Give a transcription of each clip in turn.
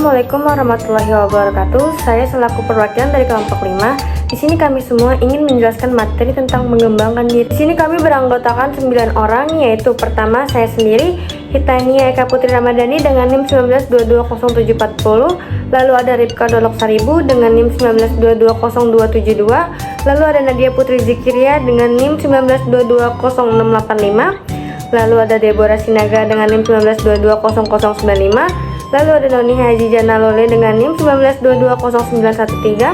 Assalamualaikum warahmatullahi wabarakatuh. Saya selaku perwakilan dari kelompok 5. Di sini kami semua ingin menjelaskan materi tentang mengembangkan diri. Di sini kami beranggotakan 9 orang, yaitu pertama saya sendiri, Hitania Eka Putri Ramadhani dengan NIM 19220740. Lalu ada Ripka Dolok Saribu dengan NIM 19220272. Lalu ada Nadia Putri Zikiria dengan NIM 19220685. Lalu ada Deborah Sinaga dengan NIM 19220095. Lalu ada Noni Haji Jana Lole dengan NIM 19220913.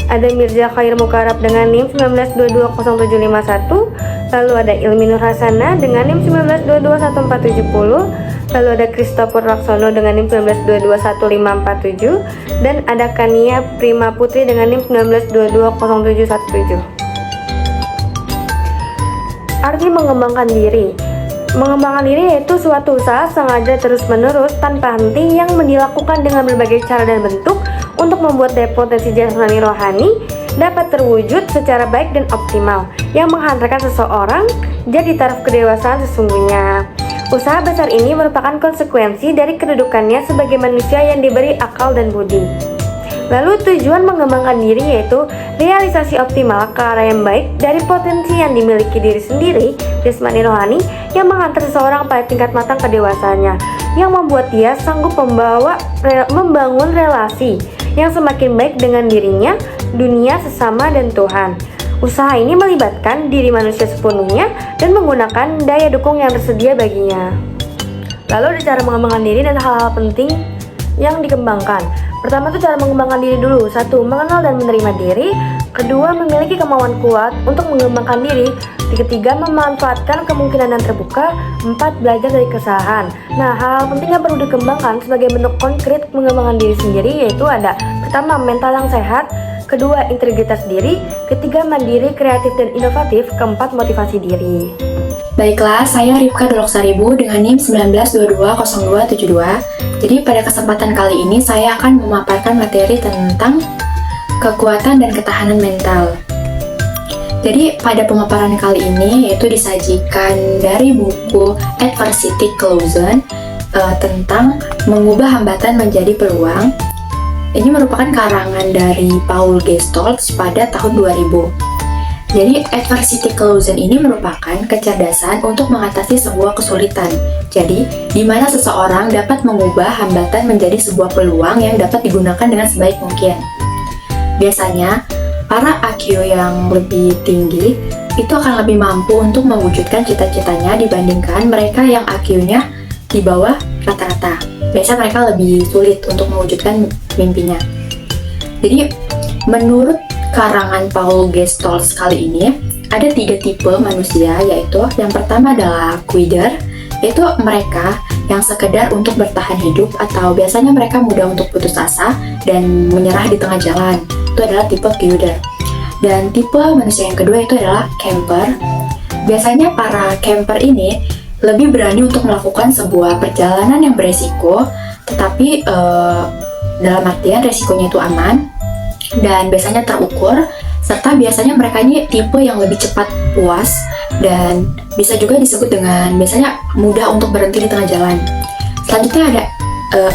Ada Mirza Khair Mukarab dengan NIM 19220751. Lalu ada Ilmi Nur Hasana dengan NIM 19221470. Lalu ada Christopher Laksono dengan NIM 19221547. Dan ada Kania Prima Putri dengan NIM 19220717. Arti mengembangkan diri. Mengembangkan diri yaitu suatu usaha sengaja terus-menerus tanpa henti yang dilakukan dengan berbagai cara dan bentuk untuk membuat daya potensi jasmani rohani dapat terwujud secara baik dan optimal, yang menghantarkan seseorang jadi taraf kedewasaan sesungguhnya. Usaha besar ini merupakan konsekuensi dari kedudukannya sebagai manusia yang diberi akal dan budi. Lalu tujuan mengembangkan diri yaitu realisasi optimal ke arah yang baik dari potensi yang dimiliki diri sendiri, jasmani rohani, yang menghantar seseorang pada tingkat matang kedewasaannya, yang membuat dia sanggup membangun relasi yang semakin baik dengan dirinya, dunia, sesama, dan Tuhan. Usaha ini melibatkan diri manusia sepenuhnya dan menggunakan daya dukung yang tersedia baginya. Lalu ada cara mengembangkan diri dan hal-hal penting yang dikembangkan. Pertama itu cara mengembangkan diri dulu. 1. Mengenal dan menerima diri. 2. Memiliki kemauan kuat untuk mengembangkan diri. 3. Memanfaatkan kemungkinan yang terbuka. 4. Belajar dari kesalahan. Nah, hal penting yang perlu dikembangkan sebagai bentuk konkret mengembangkan diri sendiri yaitu ada: pertama, mental yang sehat. 2. Integritas diri. 3. Mandiri, kreatif, dan inovatif. 4. Motivasi diri. Baiklah, saya Ripka Dolok Saribu dengan NIM 19220272. Jadi pada kesempatan kali ini saya akan memaparkan materi tentang kekuatan dan ketahanan mental. Jadi pada pemaparan kali ini yaitu disajikan dari buku Adversity Closed tentang mengubah hambatan menjadi peluang. Ini merupakan karangan dari Paul Gestolz pada tahun 2000. Jadi, adversity closed ini merupakan kecerdasan untuk mengatasi sebuah kesulitan. Jadi, di mana seseorang dapat mengubah hambatan menjadi sebuah peluang yang dapat digunakan dengan sebaik mungkin. Biasanya, para IQ yang lebih tinggi itu akan lebih mampu untuk mewujudkan cita-citanya dibandingkan mereka yang IQ-nya di bawah rata-rata. Biasanya mereka lebih sulit untuk mewujudkan mimpinya. Jadi, menurut karangan Paul Gestolz kali ini ada 3 tipe manusia, yaitu yang pertama adalah quitter, yaitu mereka yang sekedar untuk bertahan hidup atau biasanya mereka mudah untuk putus asa dan menyerah di tengah jalan. Itu adalah tipe quitter. Dan tipe manusia yang kedua itu adalah camper. Biasanya para camper ini lebih berani untuk melakukan sebuah perjalanan yang beresiko, tetapi dalam artian resikonya itu aman dan biasanya terukur, serta biasanya mereka ini tipe yang lebih cepat puas dan bisa juga disebut dengan biasanya mudah untuk berhenti di tengah jalan. Selanjutnya ada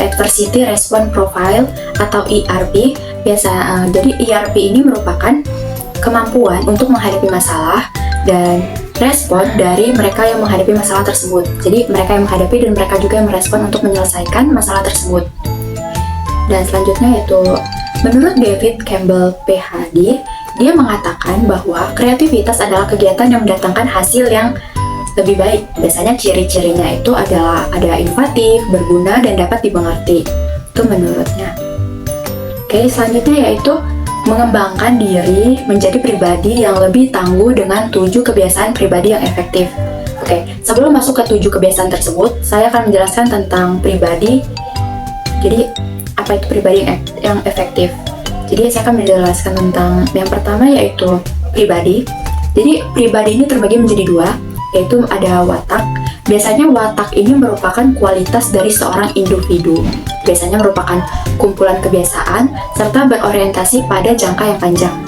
Adversity Response Profile atau ERP. Jadi ERP ini merupakan kemampuan untuk menghadapi masalah dan respon dari mereka yang menghadapi masalah tersebut. Jadi mereka yang menghadapi dan mereka juga yang merespon untuk menyelesaikan masalah tersebut. Dan selanjutnya yaitu menurut David Campbell PhD, dia mengatakan bahwa kreativitas adalah kegiatan yang mendatangkan hasil yang lebih baik. Biasanya ciri-cirinya itu adalah ada inovatif, berguna, dan dapat dimengerti. Itu menurutnya. Oke, selanjutnya yaitu mengembangkan diri menjadi pribadi yang lebih tangguh dengan 7 kebiasaan pribadi yang efektif. Oke, sebelum masuk ke 7 kebiasaan tersebut, saya akan menjelaskan tentang pribadi. Jadi, apa itu pribadi yang efektif? Jadi saya akan menjelaskan tentang yang pertama yaitu pribadi. Jadi pribadi ini terbagi menjadi 2, yaitu ada watak. Biasanya watak ini merupakan kualitas dari seorang individu. Biasanya merupakan kumpulan kebiasaan serta berorientasi pada jangka yang panjang.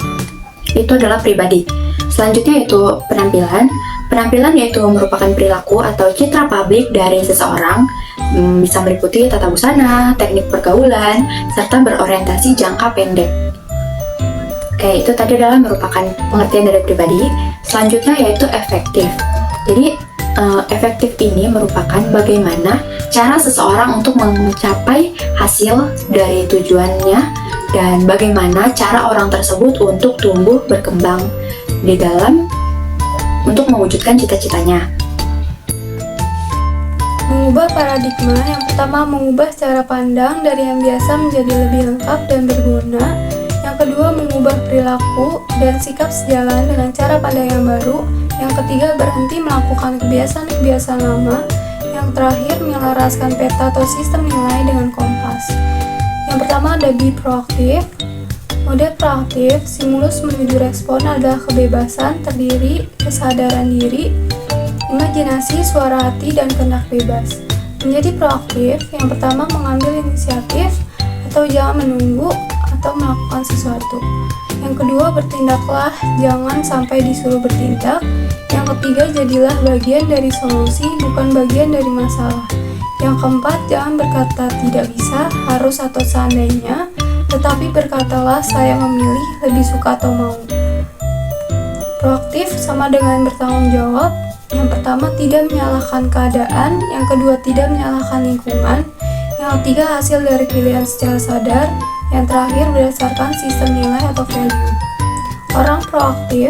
Itu adalah pribadi. Selanjutnya yaitu penampilan. Penampilan yaitu merupakan perilaku atau citra publik dari seseorang. bisa meliputi tata busana, teknik pergaulan, serta berorientasi jangka pendek. Oke, itu tadi adalah merupakan pengertian dari pribadi. Selanjutnya yaitu efektif. Jadi, efektif ini merupakan bagaimana cara seseorang untuk mencapai hasil dari tujuannya dan bagaimana cara orang tersebut untuk tumbuh berkembang di dalam untuk mewujudkan cita-citanya. Mengubah paradigma, yang pertama mengubah cara pandang dari yang biasa menjadi lebih lengkap dan berguna. Yang kedua mengubah perilaku dan sikap sejalan dengan cara pandang yang baru. Yang ketiga berhenti melakukan kebiasaan-kebiasaan lama. Yang terakhir menyelaraskan peta atau sistem nilai dengan kompas. Yang pertama ada be proaktif. Mode proaktif, stimulus menuju respon adalah kebebasan, terdiri, kesadaran diri, imajinasi, suara hati, dan kehendak bebas. Menjadi proaktif, yang pertama mengambil inisiatif atau jangan menunggu atau melakukan sesuatu. Yang kedua, bertindaklah, jangan sampai disuruh bertindak. Yang ketiga, jadilah bagian dari solusi, bukan bagian dari masalah. Yang keempat, jangan berkata tidak bisa, harus atau seandainya, tetapi berkatalah saya memilih, lebih suka atau mau. Proaktif sama dengan bertanggung jawab. Yang pertama, tidak menyalahkan keadaan. Yang kedua, tidak menyalahkan lingkungan. Yang ketiga, hasil dari pilihan secara sadar. Yang terakhir, berdasarkan sistem nilai atau value. Orang proaktif,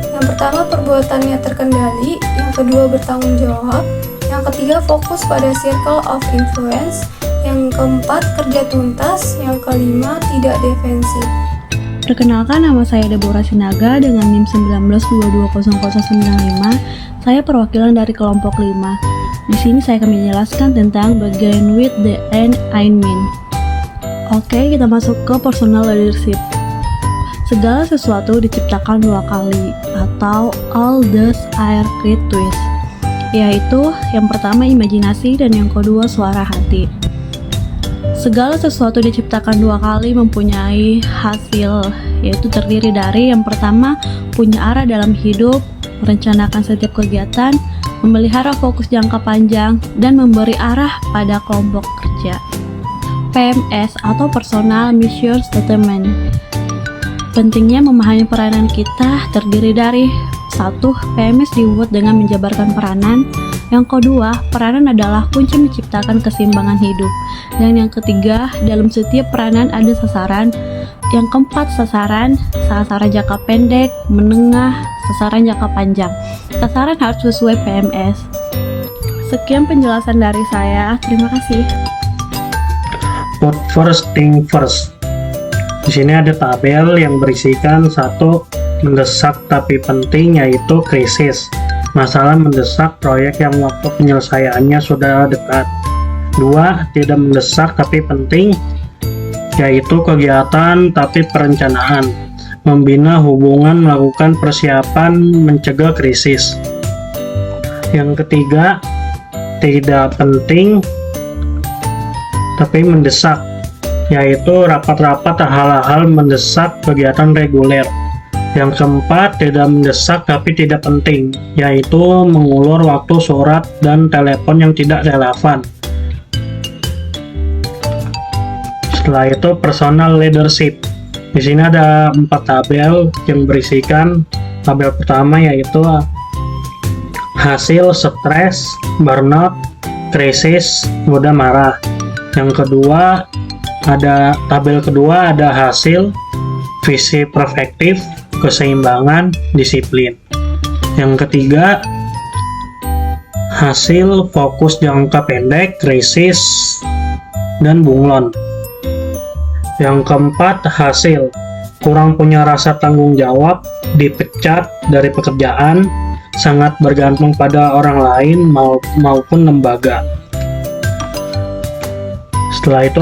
yang pertama perbuatannya terkendali, yang kedua bertanggung jawab, yang ketiga fokus pada circle of influence, yang keempat kerja tuntas, yang kelima tidak defensif. Perkenalkan, nama saya Deborah Sinaga dengan NIM 19220095. Saya perwakilan dari kelompok 5. Di sini saya akan menjelaskan tentang begin with the end I mean. Oke, kita masuk ke personal leadership. Segala sesuatu diciptakan 2 kali atau all those are created twice, yaitu yang pertama imajinasi dan yang kedua suara hati. Segala sesuatu diciptakan 2 kali mempunyai hasil, yaitu terdiri dari yang pertama punya arah dalam hidup, merencanakan setiap kegiatan, memelihara fokus jangka panjang, dan memberi arah pada kelompok kerja. PMS atau Personal Mission Statement. Pentingnya memahami peranan kita terdiri dari 1. PMS dibuat dengan menjabarkan peranan. Yang kedua, peranan adalah kunci menciptakan keseimbangan hidup. Dan yang ketiga, dalam setiap peranan ada sasaran. Yang keempat, sasaran jangka pendek, menengah, sasaran jangka panjang. Sasaran harus sesuai PMS. Sekian penjelasan dari saya. Terima kasih. Put first thing first. Di sini ada tabel yang berisikan 1. Mendesak tapi penting, yaitu krisis. Masalah mendesak proyek yang waktu penyelesaiannya sudah dekat. 2. Tidak mendesak tapi penting, yaitu kegiatan tapi perencanaan. Membina hubungan, melakukan persiapan, mencegah krisis. Yang ketiga, tidak penting tapi mendesak, yaitu rapat-rapat hal-hal mendesak kegiatan reguler. Yang keempat, tidak mendesak tapi tidak penting, yaitu mengulur waktu surat dan telepon yang tidak relevan. Setelah itu, personal leadership. Di sini ada 4 tabel yang berisikan tabel pertama yaitu hasil stres, burnout, krisis, mudah marah. Yang kedua, tabel kedua ada hasil, visi perspektif, keseimbangan, disiplin. Yang ketiga, hasil, fokus jangka pendek, krisis, dan bunglon. Yang keempat, hasil, kurang punya rasa tanggung jawab, dipecat dari pekerjaan, sangat bergantung pada orang lain maupun lembaga. Setelah itu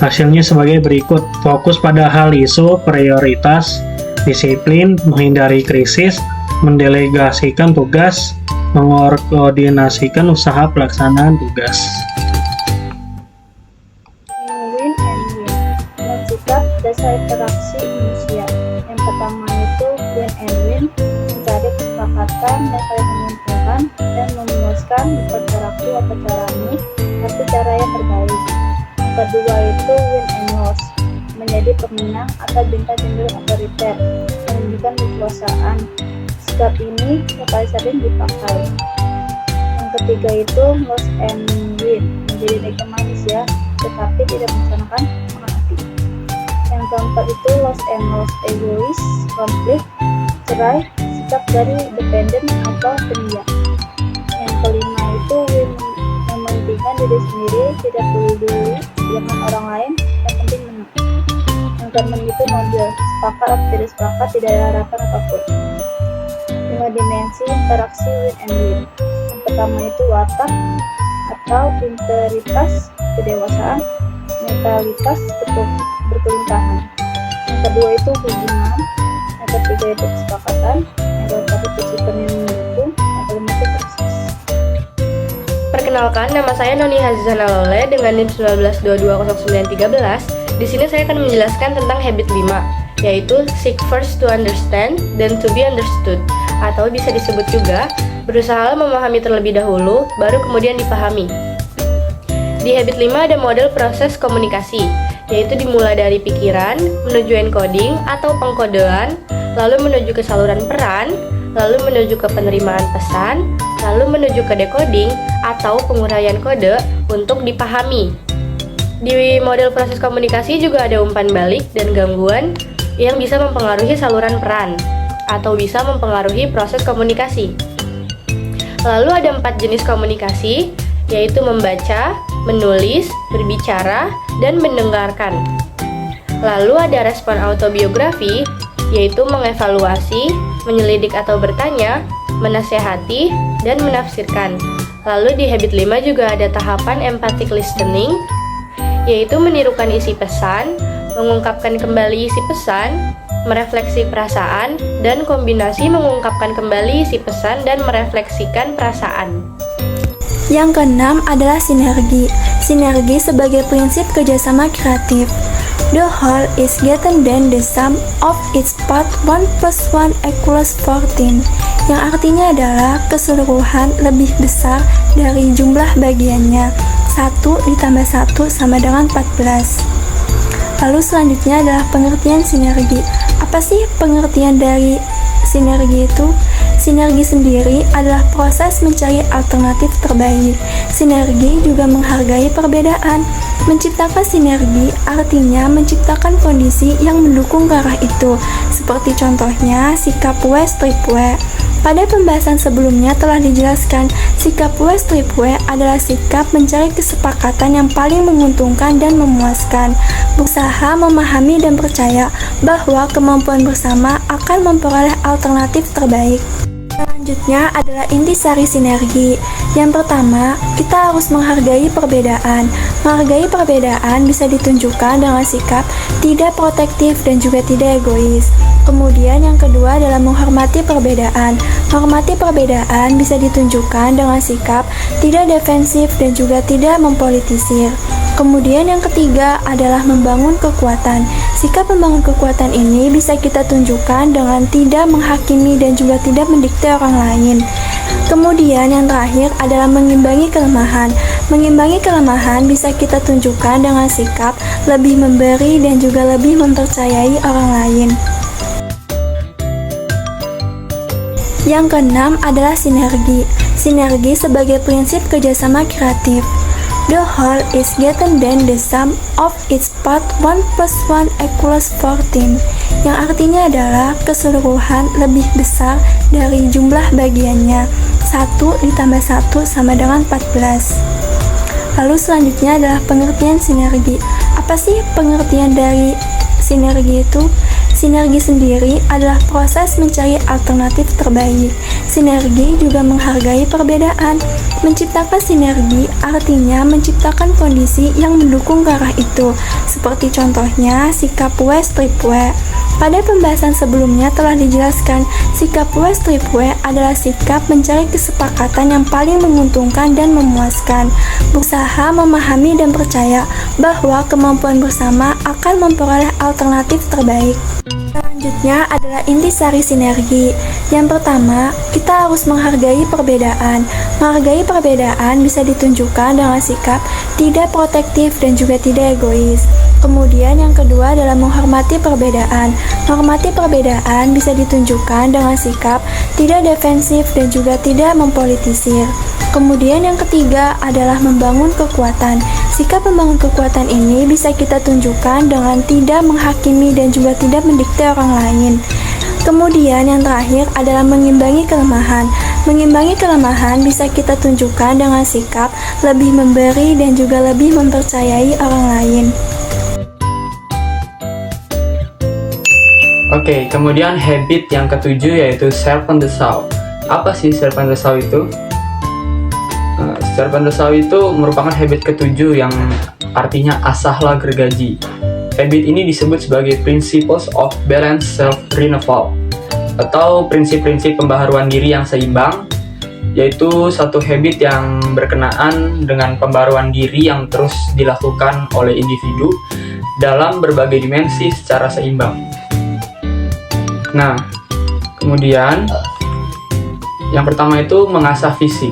hasilnya sebagai berikut: fokus pada hal isu prioritas, disiplin, menghindari krisis, mendelegasikan tugas, mengkoordinasikan usaha pelaksanaan tugas. Win and win. Bersikap dasar interaksi manusia. Yang pertama itu win and win, mencari kesepakatan dan saling menguntungkan. menyenangkan dan memuaskan bukan caraku atau caramu, tapi cara yang terbaik. Yang kedua itu win and loss, menjadi pemenang atau bintang cenderung otoriter, menunjukkan kekuasaan. Sikap ini paling sering dipakai. Yang ketiga itu loss and win, menjadi negatif manis ya, tetapi tidak melaksanakan hati. Yang keempat itu loss and loss, egois, konflik, cerai, sikap dari dependen atau pendiam. Yang kelima itu win, mementingkan diri sendiri, tidak peduli dengan orang lain, yang penting menang. Yang keenam itu model, sepakat atau tidak sepakat, tidak ada harapan apapun. 5 dimensi interaksi win and win. Yang pertama itu watak atau integritas, kedewasaan, netralitas, berkelintahan. Yang kedua itu hubungan. Yang ketiga itu kesepakatan. Yang keempat itu sistem yang mendukung. Yang kelima itu proses. Perkenalkan, nama saya Noni Hazana Lole dengan NIM 19220913. Di sini saya akan menjelaskan tentang habit 5, yaitu seek first to understand then to be understood, atau bisa disebut juga berusaha memahami terlebih dahulu, baru kemudian dipahami. Di habit 5 ada model proses komunikasi, yaitu dimulai dari pikiran, menuju encoding atau pengkodean, lalu menuju ke saluran peran, lalu menuju ke penerimaan pesan, lalu menuju ke decoding atau penguraian kode untuk dipahami. Di model proses komunikasi juga ada umpan balik dan gangguan yang bisa mempengaruhi saluran peran atau bisa mempengaruhi proses komunikasi. Lalu ada 4 jenis komunikasi, yaitu membaca, menulis, berbicara, dan mendengarkan. Lalu ada respon autobiografi, yaitu mengevaluasi, menyelidik atau bertanya, menasehati, dan menafsirkan. Lalu di habit 5 juga ada tahapan empathic listening, yaitu menirukan isi pesan, mengungkapkan kembali isi pesan, merefleksi perasaan, dan kombinasi mengungkapkan kembali isi pesan dan merefleksikan perasaan. Yang keenam adalah sinergi. Sinergi sebagai prinsip kerjasama kreatif. The whole is greater than the sum of its part. 1 + 1 = 14, yang artinya adalah keseluruhan lebih besar dari jumlah bagiannya. 1 ditambah 1 sama dengan 14. Lalu selanjutnya adalah pengertian sinergi. Apa sih pengertian dari sinergi itu? Sinergi sendiri adalah proses mencari alternatif terbaik. Sinergi juga menghargai perbedaan. Menciptakan sinergi artinya menciptakan kondisi yang mendukung ke arah itu. Seperti contohnya sikap W-W. Pada pembahasan sebelumnya telah dijelaskan, sikap W-W adalah sikap mencari kesepakatan yang paling menguntungkan dan memuaskan, berusaha memahami dan percaya bahwa kemampuan bersama akan memperoleh alternatif terbaik. Selanjutnya adalah intisari sinergi. Yang pertama, kita harus menghargai perbedaan. Menghargai perbedaan bisa ditunjukkan dengan sikap tidak protektif dan juga tidak egois. Kemudian yang kedua adalah menghormati perbedaan. Menghormati perbedaan bisa ditunjukkan dengan sikap tidak defensif dan juga tidak mempolitisir. Kemudian yang ketiga adalah membangun kekuatan. Sikap membangun kekuatan ini bisa kita tunjukkan dengan tidak menghakimi dan juga tidak mendikte orang lain. Kemudian yang terakhir adalah mengimbangi kelemahan. Mengimbangi kelemahan bisa kita tunjukkan dengan sikap lebih memberi dan juga lebih mempercayai orang lain. Yang keenam adalah sinergi. Sinergi sebagai prinsip kerjasama kreatif. The whole is greater than the sum of its part. 1 + 1 = 14, yang artinya adalah keseluruhan lebih besar dari jumlah bagiannya. 1 ditambah 1 sama dengan 14. Lalu selanjutnya adalah pengertian sinergi. Apa sih pengertian dari sinergi itu? Sinergi sendiri adalah proses mencari alternatif terbaik. Sinergi juga menghargai perbedaan. Menciptakan sinergi artinya menciptakan kondisi yang mendukung ke arah itu. Seperti contohnya sikap W-W. Pada pembahasan sebelumnya telah dijelaskan, sikap W-W adalah sikap mencari kesepakatan yang paling menguntungkan dan memuaskan, berusaha memahami dan percaya bahwa kemampuan bersama akan memperoleh alternatif terbaik. Selanjutnya adalah intisari sinergi. Yang pertama, kita harus menghargai perbedaan. Menghargai perbedaan bisa ditunjukkan dengan sikap tidak protektif dan juga tidak egois. Kemudian yang kedua adalah menghormati perbedaan. Menghormati perbedaan bisa ditunjukkan dengan sikap tidak defensif dan juga tidak mempolitisir. Kemudian yang ketiga adalah membangun kekuatan. Sikap membangun kekuatan ini bisa kita tunjukkan dengan tidak menghakimi dan juga tidak mendikte orang lain. Kemudian yang terakhir adalah mengimbangi kelemahan. Mengimbangi kelemahan bisa kita tunjukkan dengan sikap lebih memberi dan juga lebih mempercayai orang lain. Oke, kemudian habit yang ketujuh yaitu serpent the sow. Apa sih serpent the sow itu? Serpent the sow itu merupakan habit ketujuh yang artinya asahlah gergaji. Habit ini disebut sebagai principles of balanced self-renewal atau prinsip-prinsip pembaharuan diri yang seimbang, yaitu satu habit yang berkenaan dengan pembaharuan diri yang terus dilakukan oleh individu dalam berbagai dimensi secara seimbang. Nah, kemudian yang pertama itu mengasah fisik.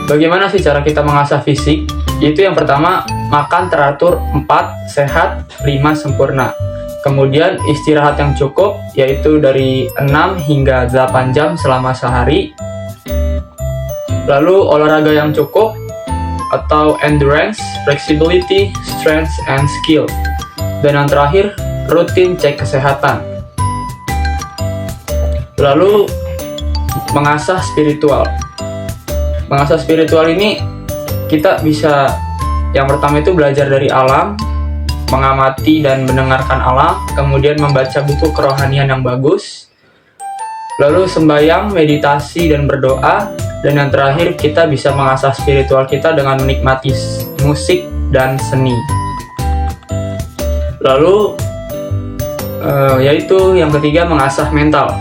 Bagaimana sih cara kita mengasah fisik? Yaitu yang pertama, makan teratur 4 sehat, 5 sempurna. Kemudian istirahat yang cukup, yaitu dari 6 hingga 8 jam selama sehari. Lalu olahraga yang cukup, atau endurance, flexibility, strength, and skill. Dan yang terakhir, rutin cek kesehatan. Lalu mengasah spiritual. Mengasah spiritual ini kita bisa yang pertama itu belajar dari alam, mengamati dan mendengarkan alam, kemudian membaca buku kerohanian yang bagus, lalu sembahyang, meditasi dan berdoa, dan yang terakhir kita bisa mengasah spiritual kita dengan menikmati musik dan seni. Lalu yaitu yang ketiga mengasah mental.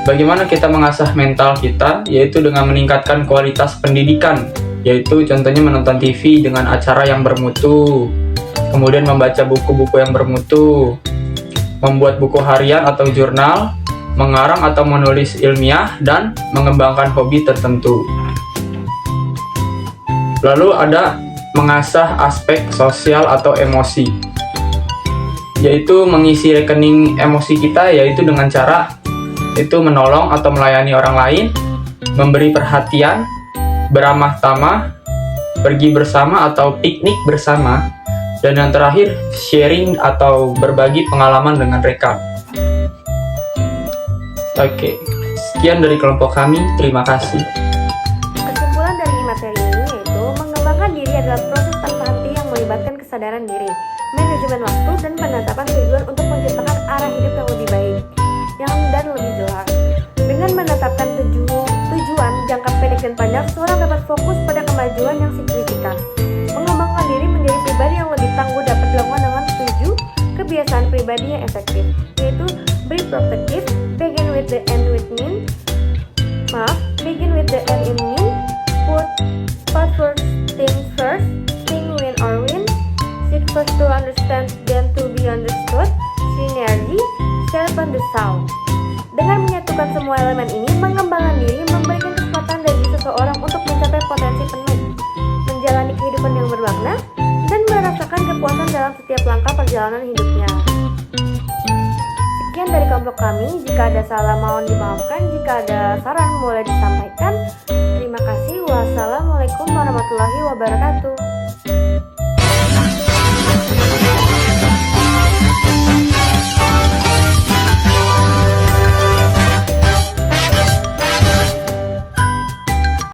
Bagaimana kita mengasah mental kita? Yaitu dengan meningkatkan kualitas pendidikan, yaitu contohnya menonton TV dengan acara yang bermutu, kemudian membaca buku-buku yang bermutu, membuat buku harian atau jurnal, mengarang atau menulis ilmiah, dan mengembangkan hobi tertentu. Lalu ada mengasah aspek sosial atau emosi, yaitu mengisi rekening emosi kita, yaitu dengan cara itu menolong atau melayani orang lain, memberi perhatian, beramah tamah, pergi bersama atau piknik bersama, dan yang terakhir sharing atau berbagi pengalaman dengan rekan. Oke, sekian dari kelompok kami, terima kasih. Kesimpulan dari materi ini yaitu mengembangkan diri adalah proses tanpa henti yang melibatkan kesadaran diri, manajemen waktu, dan penetapan tujuan untuk menciptakan arah hidup yang lebih baik dan lebih jelas. Dengan menetapkan tujuan jangka pendek dan panjang, seorang dapat fokus pada kemajuan yang signifikan. Mengembangkan diri menjadi pribadi yang lebih tangguh dapat dilakukan dengan 7 kebiasaan pribadi yang efektif, yaitu be proactive, begin with the end in mean, put first things first, think win or win, seek first to understand then to be understood, sinergi, serpent the sow. Dengan menyatukan semua elemen ini, mengembangkan diri memberikan kesempatan bagi seseorang untuk mencapai potensi penuh, menjalani kehidupan yang bermakna, dan merasakan kepuasan dalam setiap langkah perjalanan hidupnya. Sekian dari kelompok kami. Jika ada salah mohon dimaafkan, jika ada saran boleh disampaikan. Terima kasih. Wassalamualaikum warahmatullahi wabarakatuh.